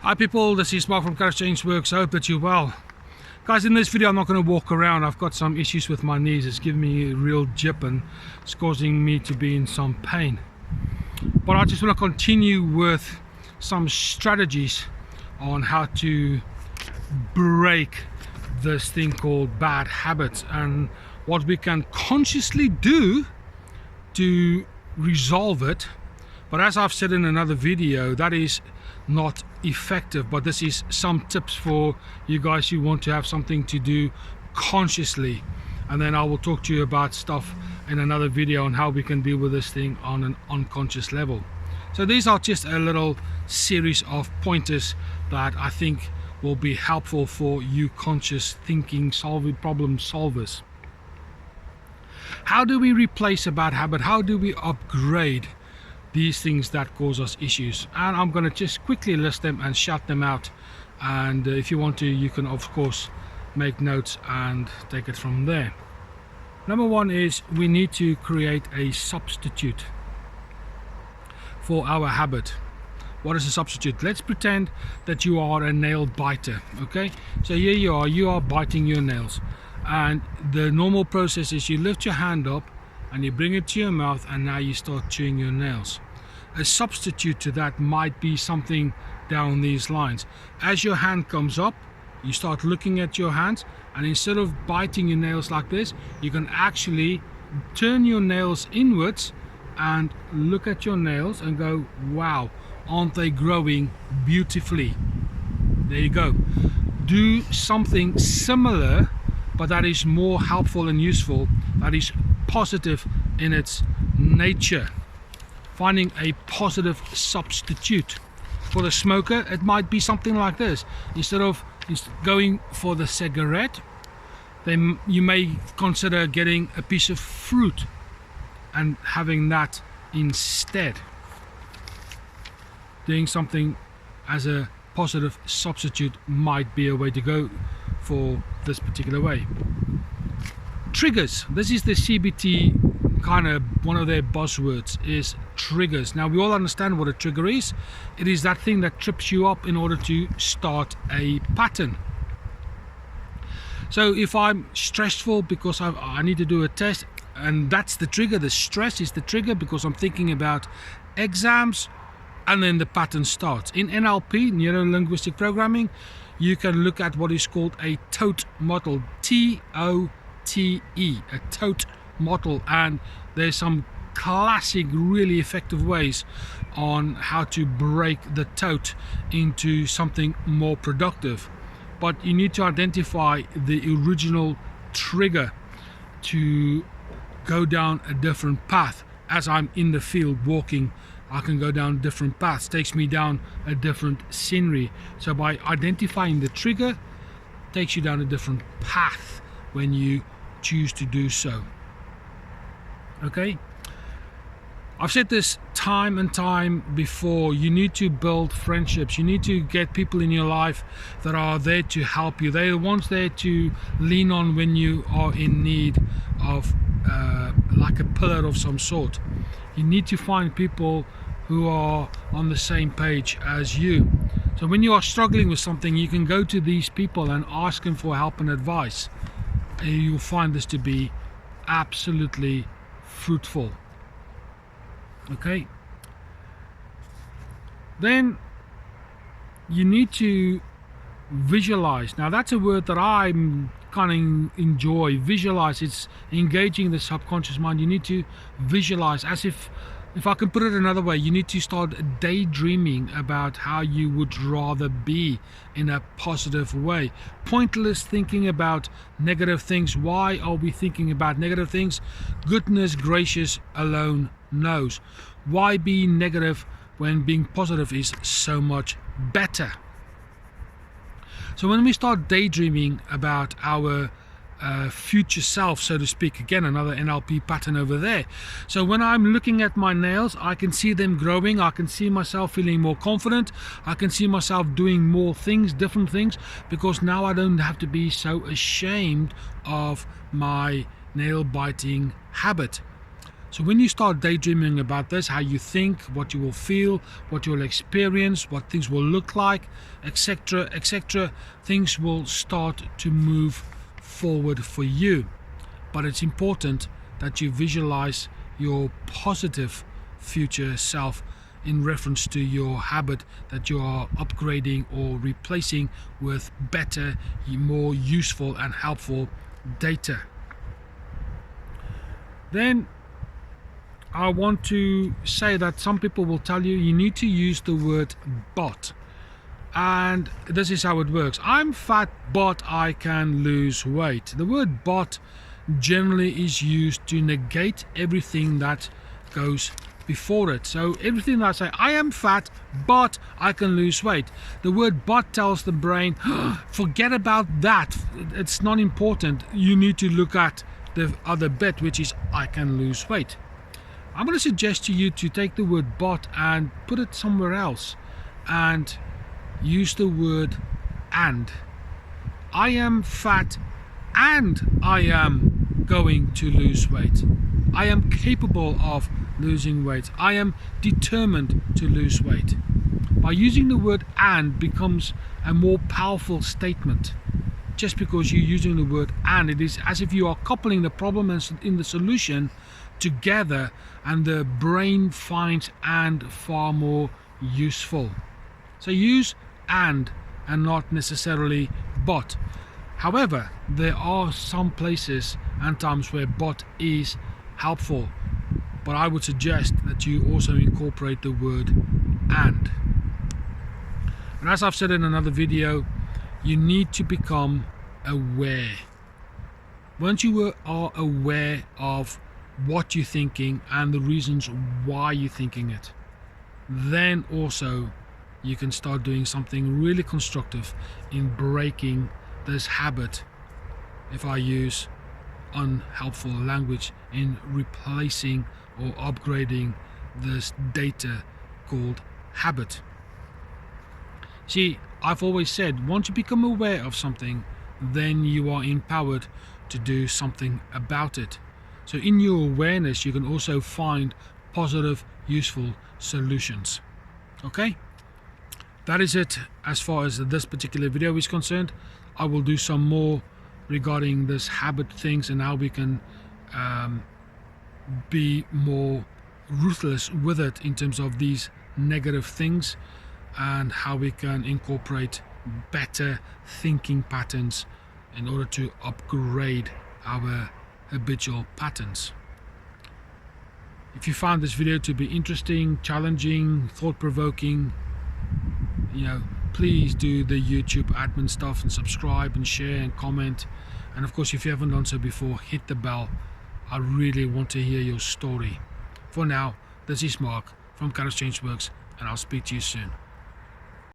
Hi people, this is Mark from Courage Change Works. I hope that you're well. Guys, in this video I'm not going to walk around. I've got some issues with my knees. It's giving me a real jip and it's causing me to be in some pain. But I just want to continue with some strategies on how to break this thing called bad habits and what we can consciously do to resolve it. But as I've said in another video, that is not effective, but this is some tips for you guys who want to have something to do consciously, and then I will talk to you about stuff in another video on how we can deal with this thing on an unconscious level. So these are just a little series of pointers that I think will be helpful for you conscious thinking, problem solvers. How do we replace a bad habit? How do we upgrade these things that cause us issues? And I'm going to just quickly list them and shout them out, and if you want to, you can of course make notes and take it from there. Number one is we need to create a substitute for our habit. What is a substitute? Let's pretend that you are a nail biter. Okay, so here you are biting your nails, and the normal process is you lift your hand up and you bring it to your mouth, and now you start chewing your nails. A substitute to that might be something down these lines. As your hand comes up, you start looking at your hands, and instead of biting your nails like this, you can actually turn your nails inwards and look at your nails and go, wow, aren't they growing beautifully? There you go. Do something similar, but that is more helpful and useful, that is positive in its nature. Finding a positive substitute. For the smoker, it might be something like this. Instead of going for the cigarette, then you may consider getting a piece of fruit and having that instead. Doing something as a positive substitute might be a way to go for this particular way. Triggers. This is the CBT kind of one of their buzzwords, is triggers. Now we all understand what a trigger is. It is that thing that trips you up in order to start a pattern. So if I'm stressful because I need to do a test, and that's the trigger, the stress is the trigger because I'm thinking about exams, and then the pattern starts. In NLP, neuro-linguistic programming, you can look at what is called a TOTE model, T-O-T-E, a TOTE model, and there's some classic really effective ways on how to break the TOTE into something more productive. But you need to identify the original trigger to go down a different path. As I'm in the field walking, I can go down different paths, takes me down a different scenery. So by identifying the trigger, takes you down a different path when you choose to do so. Okay, I've said this time and time before. You need to build friendships. You need to get people in your life that are there to help you. They're the ones there to lean on when you are in need of like a pillar of some sort. You need to find people who are on the same page as you. So when you are struggling with something, you can go to these people and ask them for help and advice. And you'll find this to be absolutely fruitful. Okay, then you need to visualize. Now that's a word that I kind of enjoy. Visualize. It's engaging the subconscious mind. You need to visualize, as if I can put it another way, you need to start daydreaming about how you would rather be in a positive way. Pointless thinking about negative things. Why are we thinking about negative things? Goodness gracious alone knows. Why be negative when being positive is so much better? So when we start daydreaming about our future self, so to speak, again another NLP pattern over there. So when I'm looking at my nails, I can see them growing. I can see myself feeling more confident. I can see myself doing more things, different things, because now I don't have to be so ashamed of my nail biting habit. So when you start daydreaming about this, how you think, what you will feel, what you will experience, what things will look like, etc., etc., things will start to move forward for you. But it's important that you visualize your positive future self in reference to your habit that you are upgrading or replacing with better, more useful and helpful data. Then I want to say that some people will tell you need to use the word but, and this is how it works. I'm fat but I can lose weight. The word but generally is used to negate everything that goes before it. So everything that I say, I am fat but I can lose weight, the word but tells the brain, forget about that, it's not important, you need to look at the other bit, which is I can lose weight. I'm going to suggest to you to take the word but and put it somewhere else and use the word and. I am fat and I am going to lose weight. I am capable of losing weight. I am determined to lose weight. By using the word and becomes a more powerful statement. Just because you're using the word and, it is as if you are coupling the problem and in the solution together, and the brain finds and far more useful. So use and not necessarily but. However, there are some places and times where but is helpful, but I would suggest that you also incorporate the word and. And as I've said in another video, you need to become aware. Once you are aware of what you're thinking and the reasons why you're thinking it, then also you can start doing something really constructive in breaking this habit, if I use unhelpful language, in replacing or upgrading this data called habit. See, I've always said, once you become aware of something, then you are empowered to do something about it. So in your awareness, you can also find positive, useful solutions. Okay? That is it as far as this particular video is concerned. I will do some more regarding this habit things and how we can be more ruthless with it in terms of these negative things, and how we can incorporate better thinking patterns in order to upgrade our habitual patterns. If you found this video to be interesting, challenging, thought-provoking, please do the YouTube admin stuff and subscribe and share and comment. And of course, if you haven't done so before, hit the bell. I really want to hear your story. For now, this is Mark from Changeworks, and I'll speak to you soon.